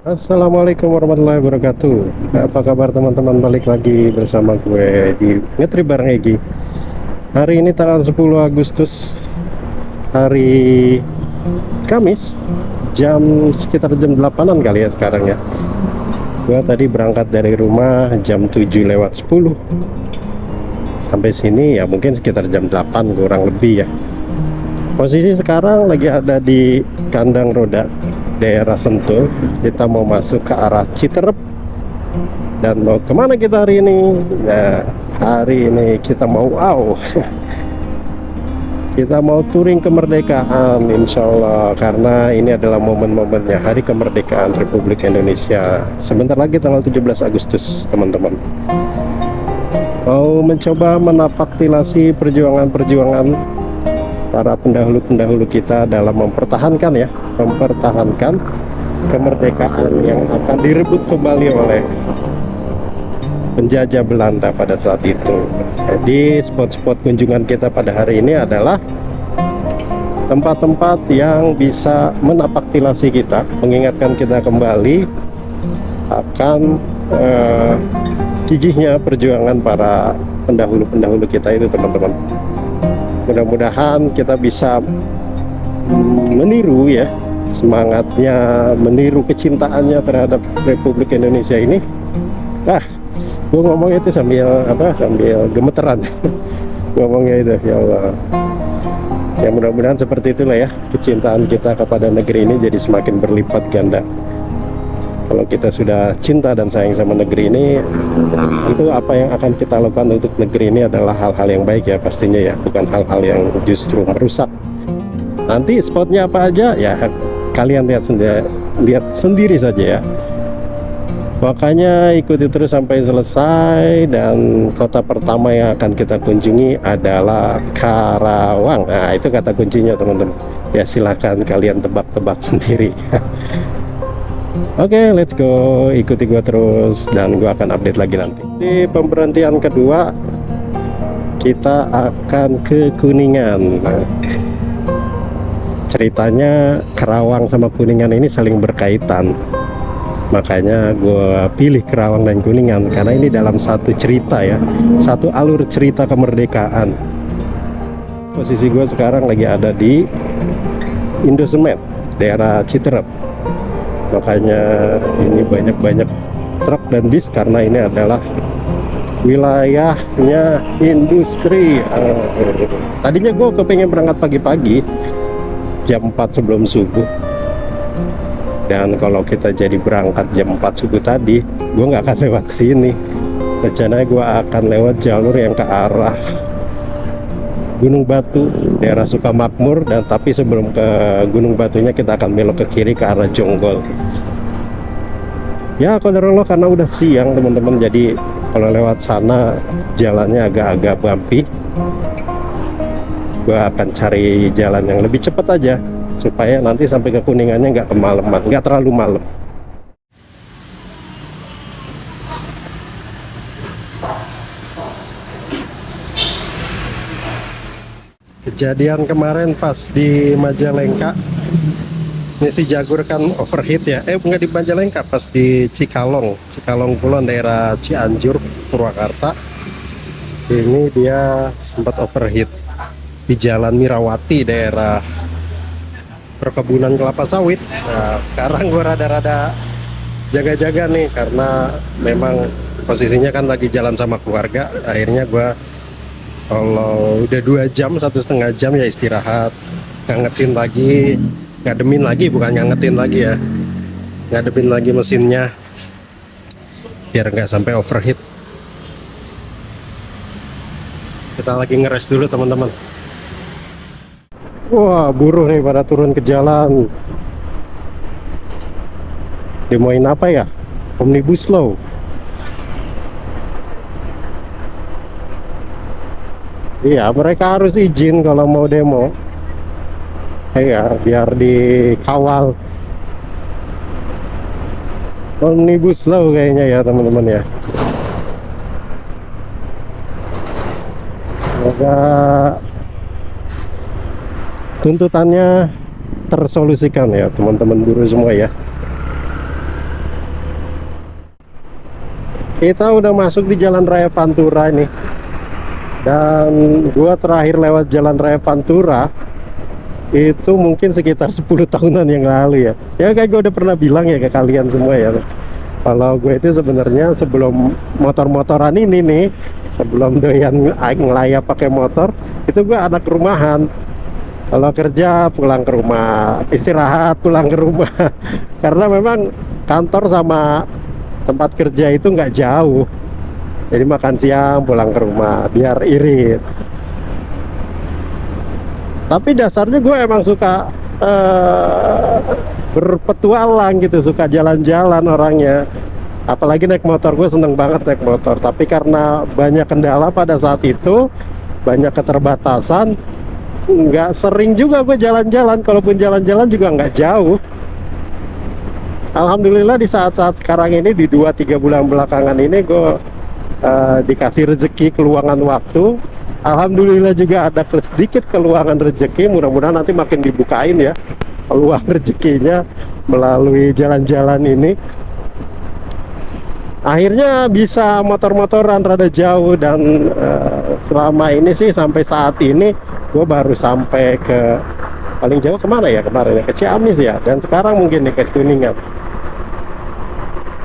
Assalamualaikum warahmatullahi wabarakatuh. Apa kabar teman-teman? Balik lagi bersama gue di Ngetrip bareng Egi. Hari ini tanggal 10 Agustus, hari Kamis, sekitar jam 8-an kali ya sekarang ya. Gue tadi berangkat dari rumah jam 7 lewat 10. Sampai sini ya mungkin sekitar jam 8 kurang lebih ya. Posisi sekarang lagi ada di kandang roda daerah Sentul. Kita mau masuk ke arah Citerep. Dan mau kemana kita hari ini? Nah, hari ini kita mau kita mau touring kemerdekaan, insya Allah, karena ini adalah momen-momennya hari kemerdekaan Republik Indonesia. Sebentar lagi tanggal 17 Agustus, teman-teman. Mau mencoba menapaktilasi perjuangan-perjuangan para pendahulu-pendahulu kita dalam mempertahankan kemerdekaan yang akan direbut kembali oleh penjajah Belanda pada saat itu. Jadi spot-spot kunjungan kita pada hari ini adalah tempat-tempat yang bisa menapaktilasi kita, mengingatkan kita kembali akan gigihnya perjuangan para pendahulu-pendahulu kita itu, teman-teman. Mudah-mudahan kita bisa meniru ya semangatnya, meniru kecintaannya terhadap Republik Indonesia ini. Gue ngomong itu sambil gemeteran ngomongnya itu, ya Allah. Ya mudah-mudahan seperti itulah ya, kecintaan kita kepada negeri ini jadi semakin berlipat ganda. Kalau kita sudah cinta dan sayang sama negeri ini, tentu apa yang akan kita lakukan untuk negeri ini adalah hal-hal yang baik ya pastinya ya, bukan hal-hal yang justru merusak. Nanti spotnya apa aja ya kalian lihat sendiri saja ya. Makanya ikuti terus sampai selesai. Dan kota pertama yang akan kita kunjungi adalah Karawang. Nah itu kata kuncinya, teman-teman. Ya silahkan kalian tebak-tebak sendiri. Oke, let's go. Ikuti gua terus dan gua akan update lagi nanti. Di pemberhentian kedua kita akan ke Kuningan. Ceritanya Karawang sama Kuningan ini saling berkaitan. Makanya gue pilih Karawang dan Kuningan karena ini dalam satu cerita ya, satu alur cerita kemerdekaan. Posisi gue sekarang lagi ada di Indosemen, daerah Citerep. Makanya ini banyak truk dan bis karena ini adalah wilayahnya industri. Tadinya gue kepengen berangkat pagi-pagi jam 4 sebelum subuh. Dan kalau kita jadi berangkat jam 4 subuh tadi, gue nggak akan lewat sini. Rencananya gue akan lewat jalur yang ke arah Gunung Batu, daerah Sukamakmur, dan tapi sebelum ke Gunung Batunya kita akan belok ke kiri ke arah Jonggol. Ya qadarullah, karena udah siang teman-teman, jadi kalau lewat sana jalannya agak-agak bumpy. Gue akan cari jalan yang lebih cepat aja supaya nanti sampai ke Kuningannya nggak kemalaman, nggak terlalu malam. Kejadian kemarin pas di Majalengka, ini si Jagur kan overheat ya, nggak di Majalengka, pas di Cikalong Kulon, daerah Cianjur, Purwakarta. Ini dia sempat overheat di Jalan Mirawati, daerah perkebunan kelapa sawit. Nah, sekarang gue rada-rada jaga-jaga nih karena memang posisinya kan lagi jalan sama keluarga. Akhirnya gue kalau udah 2 jam, 1,5 jam ya istirahat, ngangetin lagi, ngademin lagi, bukan ngangetin lagi ya, ngademin lagi mesinnya biar nggak sampai overheat. Kita lagi ngeres dulu teman-teman. Wah, buruh nih pada turun ke jalan. Demoin apa ya? Omnibus Law. Iya, mereka harus izin kalau mau demo. Iya, biar dikawal. Omnibus Law kayaknya ya teman-teman ya. Semoga tuntutannya tersolusikan ya teman-teman buruh semua ya. Kita udah masuk di Jalan Raya Pantura ini. Dan gua terakhir lewat Jalan Raya Pantura itu mungkin sekitar 10 tahunan yang lalu ya. Ya kayak gue udah pernah bilang ya ke kalian semua ya. Kalau gue itu sebenarnya sebelum motor-motoran ini nih, sebelum doyan ngelayap pakai motor, itu gue anak rumahan. Kalau kerja pulang ke rumah, istirahat pulang ke rumah. Karena memang kantor sama tempat kerja itu nggak jauh. Jadi makan siang pulang ke rumah biar irit. Tapi dasarnya gue emang suka berpetualang gitu, suka jalan-jalan orangnya. Apalagi naik motor, gue seneng banget naik motor. Tapi karena banyak kendala pada saat itu, banyak keterbatasan, nggak sering juga gue jalan-jalan. Kalaupun jalan-jalan juga nggak jauh. Alhamdulillah di saat-saat sekarang ini, di 2-3 bulan belakangan ini gue dikasih rezeki keluangan waktu. Alhamdulillah juga ada sedikit keluangan rezeki. Mudah-mudahan nanti makin dibukain ya peluang rezekinya melalui jalan-jalan ini. Akhirnya bisa motor-motoran rada jauh. Dan selama ini sih sampai saat ini gue baru sampai ke paling jauh kemana ya kemarin ya, ke Ciamis ya. Dan sekarang mungkin nih ke Kuningan.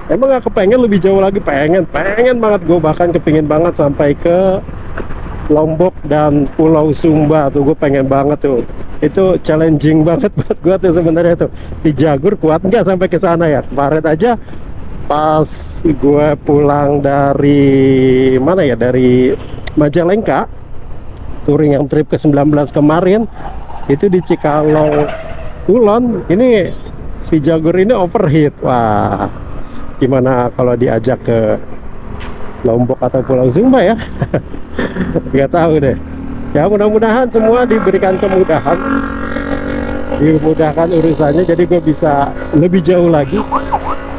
Emang gak kepengen lebih jauh lagi, pengen banget. Gue bahkan kepingin banget sampai ke Lombok dan Pulau Sumba tuh, gue pengen banget tuh. Itu challenging banget buat gue tuh sebenarnya tuh. Si Jagur kuat nggak sampai ke sana ya? Kemarin aja pas gue pulang dari mana ya, dari Majalengka, touring yang trip ke-19 kemarin, itu di Cikalong Kulon, ini si Jagur ini overheat. Wah, gimana kalau diajak ke Lombok atau Pulau Sumba ya? Nggak tahu deh. Ya mudah-mudahan semua diberikan kemudahan, dimudahkan urusannya, jadi gue bisa lebih jauh lagi.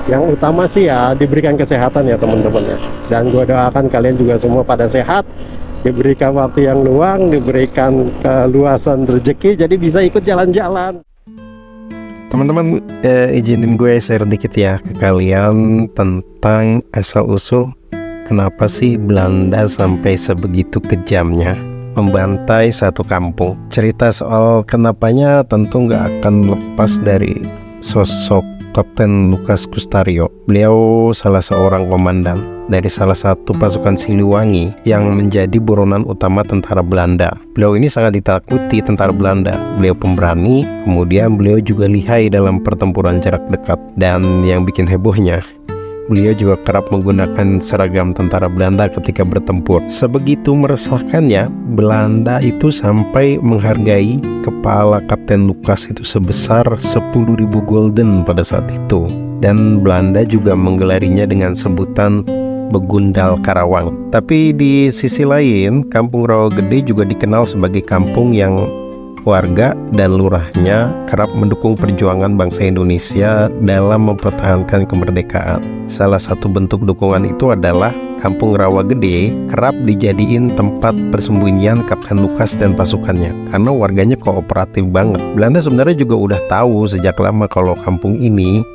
Yang utama sih ya diberikan kesehatan ya teman-teman ya. Dan gue doakan kalian juga semua pada sehat, diberikan waktu yang luang, diberikan keluasan rezeki, jadi bisa ikut jalan-jalan. Teman-teman, izinin gue share dikit ya ke kalian tentang asal-usul kenapa sih Belanda sampai sebegitu kejamnya membantai satu kampung. Cerita soal kenapanya tentu nggak akan lepas dari sosok Kapten Lukas Kustario. Beliau salah seorang komandan dari salah satu pasukan Siliwangi yang menjadi buronan utama tentara Belanda. Beliau ini sangat ditakuti tentara Belanda. Beliau pemberani, kemudian beliau juga lihai dalam pertempuran jarak dekat. Dan yang bikin hebohnya, beliau juga kerap menggunakan seragam tentara Belanda ketika bertempur. Sebegitu meresahkannya, Belanda itu sampai menghargai kepala Kapten Lukas itu sebesar 10.000 gulden pada saat itu. Dan Belanda juga menggelarinya dengan sebutan Begundal Karawang. Tapi di sisi lain, Kampung Rawagede juga dikenal sebagai kampung yang warga dan lurahnya kerap mendukung perjuangan bangsa Indonesia dalam mempertahankan kemerdekaan. Salah satu bentuk dukungan itu adalah Kampung Rawagede kerap dijadiin tempat persembunyian Kapten Lukas dan pasukannya karena warganya kooperatif banget. Belanda sebenarnya juga udah tahu sejak lama kalau kampung ini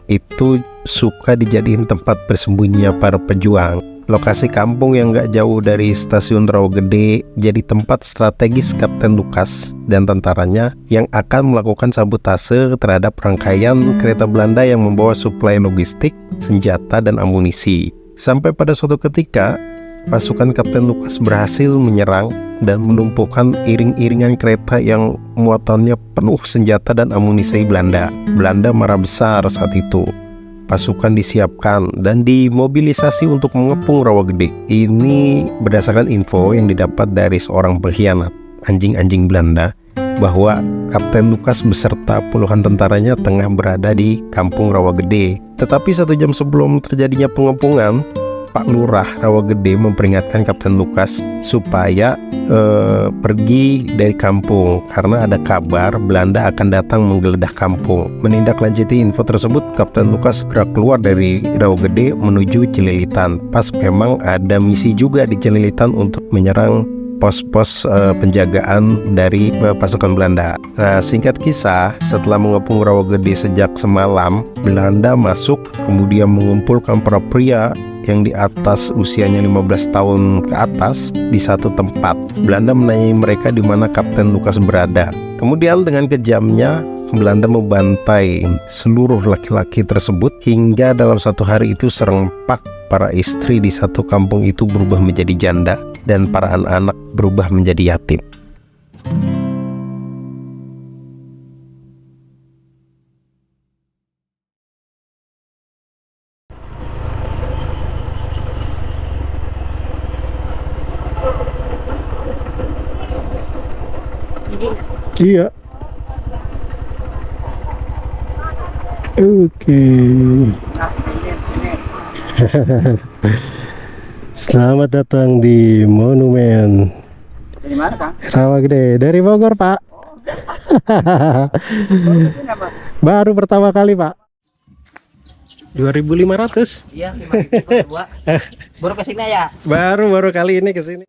itu suka dijadiin tempat persembunyian para pejuang. Lokasi kampung yang gak jauh dari stasiun Rawagede jadi tempat strategis Kapten Lukas dan tentaranya yang akan melakukan sabotase terhadap rangkaian kereta Belanda yang membawa suplai logistik, senjata, dan amunisi. Sampai pada suatu ketika, pasukan Kapten Lukas berhasil menyerang dan menumpukan iring-iringan kereta yang muatannya penuh senjata dan amunisi Belanda. Belanda marah besar saat itu. Pasukan disiapkan dan dimobilisasi untuk mengepung Rawagede. Ini berdasarkan info yang didapat dari seorang pengkhianat, anjing-anjing Belanda, bahwa Kapten Lukas beserta puluhan tentaranya tengah berada di Kampung Rawagede. Tetapi 1 jam sebelum terjadinya pengepungan, Pak Lurah Rawagede memperingatkan Kapten Lukas supaya pergi dari kampung karena ada kabar Belanda akan datang menggeledah kampung. Menindaklanjuti info tersebut, Kapten Lukas segera keluar dari Rawagede menuju Cililitan. Pas memang ada misi juga di Cililitan untuk menyerang pos-pos penjagaan dari pasukan Belanda. Nah, singkat kisah, setelah mengepung Rawagede sejak semalam, Belanda masuk kemudian mengumpulkan para pria yang di atas usianya 15 tahun ke atas di satu tempat. Belanda menanyai mereka di mana Kapten Lukas berada. Kemudian dengan kejamnya Belanda membantai seluruh laki-laki tersebut hingga dalam satu hari itu serempak para istri di satu kampung itu berubah menjadi janda dan para anak-anak berubah menjadi yatim. Iya. Oke. Selamat datang di Monumen Dari mana, Kang? Rawa Gede. Dari Bogor, Pak. Baru pertama kali, Pak. 2.500. Iya, 5.000 berdua. Baru kesini ya? Baru kali ini ke sini.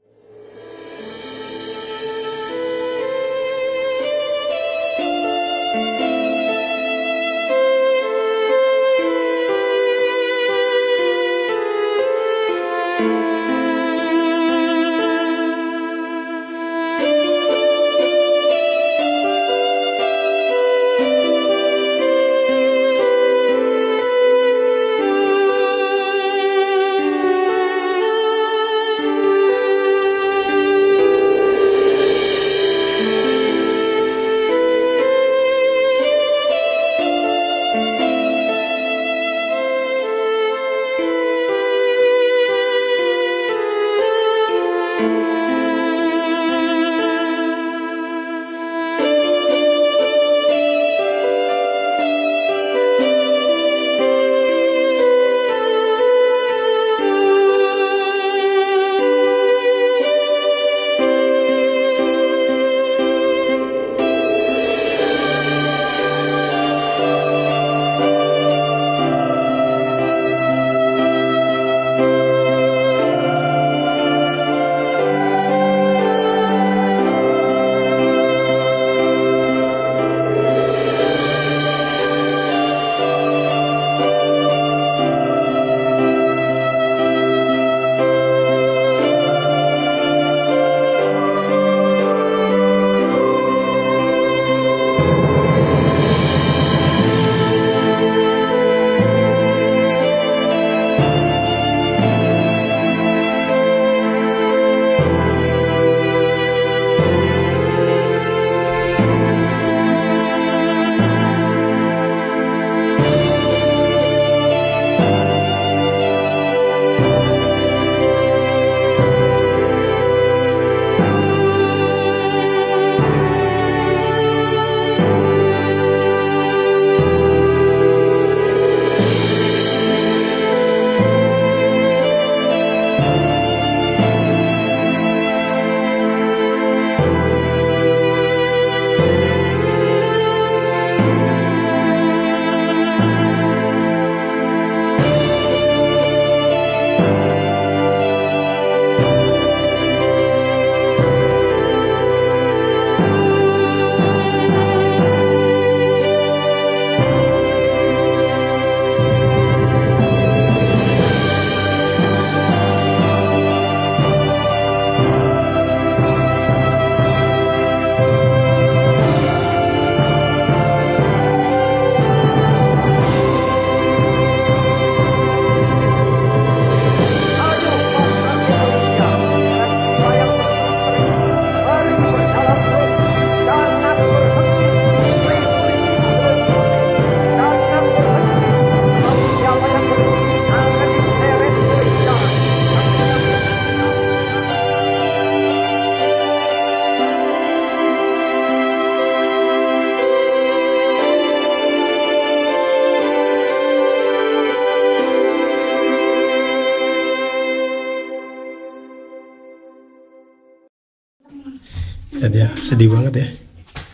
Ya dia sedih banget ya.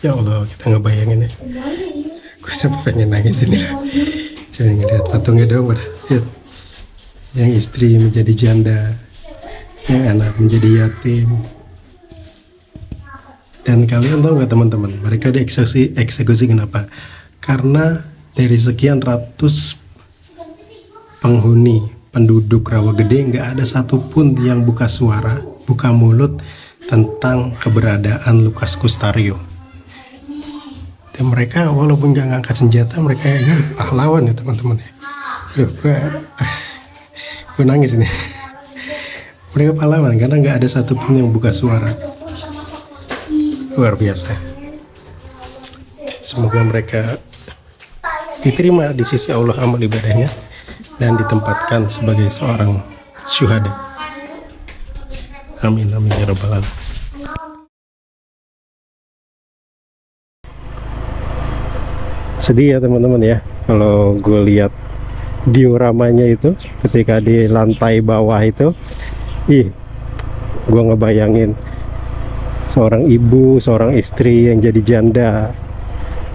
Ya Allah, kita ngebayangin ya. Gue sampai pengen nangis ini lah. Cuma ngeliat patungnya doang pada. Lihat. Yang istri menjadi janda, yang anak menjadi yatim. Dan kalian tahu nggak teman-teman, mereka dieksekusi kenapa? Karena dari sekian ratus penghuni penduduk Rawagede nggak ada satupun yang buka suara, buka mulut tentang keberadaan Lukas Kustario. Dan mereka walaupun nggak ngangkat senjata, mereka ini pahlawan ya teman-teman ya. Aduh, gue nangis ini. Mereka pahlawan karena nggak ada satupun yang buka suara. Luar biasa. Semoga mereka diterima di sisi Allah amal ibadahnya dan ditempatkan sebagai seorang syuhada. Amin amin ya rabbal alamin. Sedih ya teman-teman ya kalau gue lihat dioramanya itu ketika di lantai bawah itu. Gue ngebayangin seorang ibu, seorang istri yang jadi janda.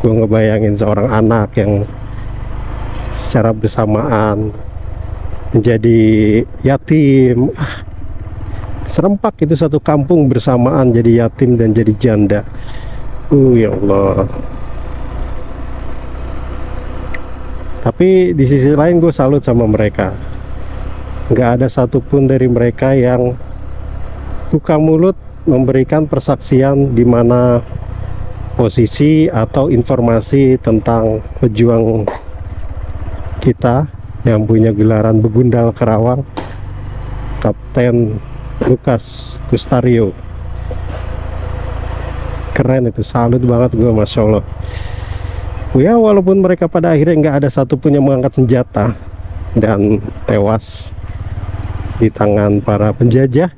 Gue ngebayangin seorang anak yang secara bersamaan menjadi yatim. Serempak itu satu kampung bersamaan jadi yatim dan jadi janda. Ya Allah. Tapi di sisi lain gue salut sama mereka. Nggak ada satupun dari mereka yang buka mulut memberikan persaksian di mana posisi atau informasi tentang pejuang kita yang punya gelaran begundal Kerawang, Kapten Lukas Kustario. Keren itu, salut banget gue, Masya Allah. Ya walaupun mereka pada akhirnya nggak ada satupun yang mengangkat senjata dan tewas di tangan para penjajah,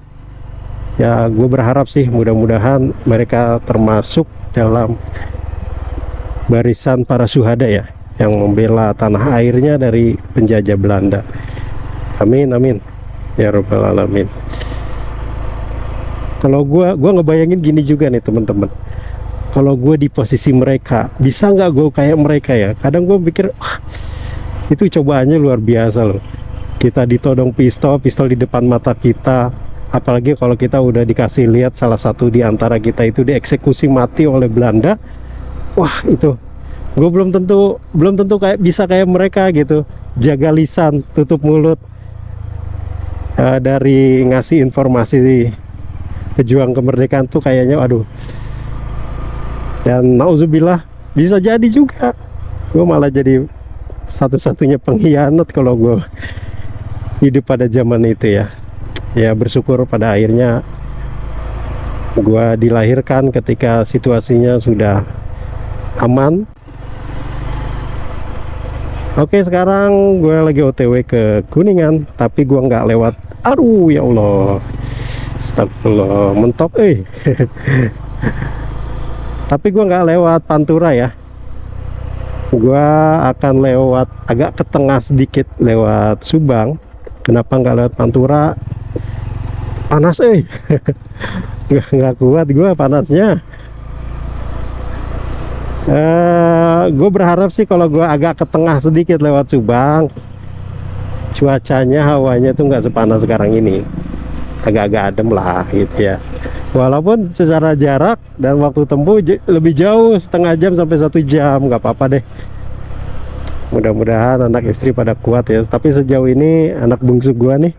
ya gue berharap sih mudah-mudahan mereka termasuk dalam barisan para syuhada ya, yang membela tanah airnya dari penjajah Belanda. Amin amin ya rabbal alamin. Kalau gue ngebayangin gini juga nih teman-teman, kalau gue di posisi mereka, bisa nggak gue kayak mereka ya? Kadang gue pikir, wah, itu cobaannya luar biasa loh. Kita ditodong pistol di depan mata kita. Apalagi kalau kita udah dikasih lihat salah satu di antara kita itu dieksekusi mati oleh Belanda. Wah itu, gue belum tentu kayak bisa kayak mereka gitu. Jaga lisan, tutup mulut dari ngasih informasi pejuang kemerdekaan tuh kayaknya, aduh. Dan nauzubillah bisa jadi juga gue malah jadi satu-satunya pengkhianat kalau gue hidup pada zaman itu ya. Ya bersyukur pada akhirnya gue dilahirkan ketika situasinya sudah aman. Oke, sekarang gue lagi OTW ke Kuningan, tapi gue nggak lewat. Aduh ya Allah, astagfirullah, mentok tapi gue nggak lewat Pantura ya. Gue akan lewat agak ke tengah sedikit, lewat Subang. Kenapa nggak lewat Pantura? Panas nggak kuat gue panasnya. Gue berharap sih kalau gue agak ke tengah sedikit lewat Subang, cuacanya, hawanya tuh nggak sepanas sekarang ini, agak-agak adem lah gitu ya. Walaupun secara jarak dan waktu tempuh lebih jauh, setengah jam sampai 1 jam, nggak apa-apa deh. Mudah-mudahan anak istri pada kuat ya. Tapi sejauh ini anak bungsu gua nih,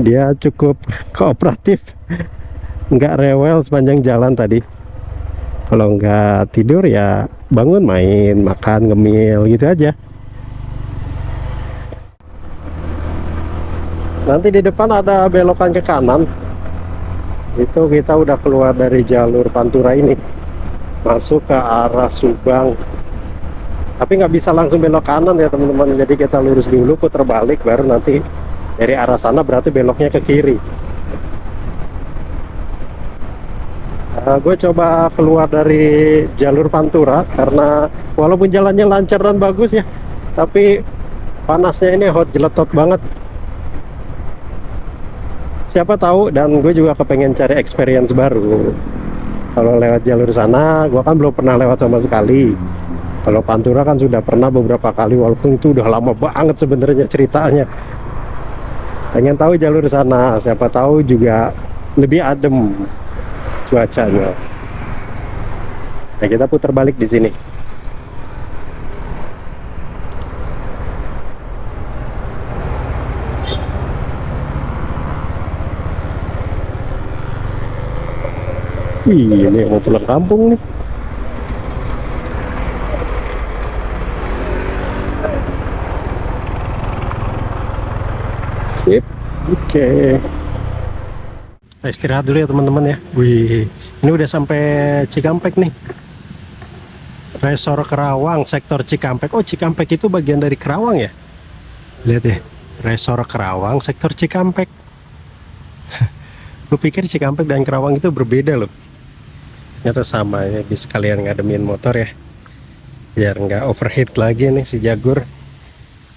dia cukup kooperatif, nggak rewel sepanjang jalan tadi. Kalau nggak tidur ya bangun main, makan, ngemil gitu aja. Nanti di depan ada belokan ke kanan. Itu kita udah keluar dari jalur Pantura ini, masuk ke arah Subang. Tapi nggak bisa langsung belok kanan ya teman-teman. Jadi kita lurus dulu, putar balik, baru nanti dari arah sana berarti beloknya ke kiri. Gue coba keluar dari jalur Pantura karena walaupun jalannya lancar dan bagus ya, tapi panasnya ini hot jeletot banget. Siapa tahu, dan gue juga kepengen cari experience baru. Kalau lewat jalur sana, gue kan belum pernah lewat sama sekali. Kalau Pantura kan sudah pernah beberapa kali, walaupun itu udah lama banget sebenarnya ceritanya. Pengen tahu jalur sana, siapa tahu juga lebih adem cuacanya. Nah, kita putar balik di sini. Wih, ini mau pulang kampung nih. Sip. Oke. Kita istirahat dulu ya teman-teman ya. Wih, ini udah sampai Cikampek nih. Resor Kerawang, sektor Cikampek. Oh, Cikampek itu bagian dari Kerawang ya? Lihat ya, Resor Kerawang, sektor Cikampek. Gue pikir Cikampek dan Kerawang itu berbeda loh. Ternyata sama ya, bisa kalian ngademin motor ya. Biar nggak overheat lagi nih si Jagur.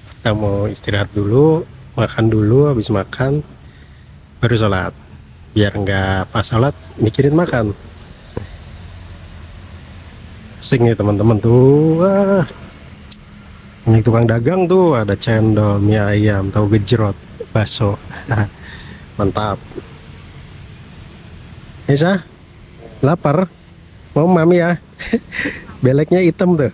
Kita mau istirahat dulu, makan dulu, habis makan baru sholat. Biar nggak pas sholat mikirin makan. Asik nih teman-teman tuh. Wah. Ini tukang dagang tuh, ada cendol, mie ayam, tahu gejrot, bakso. Mantap. Isa, lapar? Mau mami ya? Beleknya hitam tuh.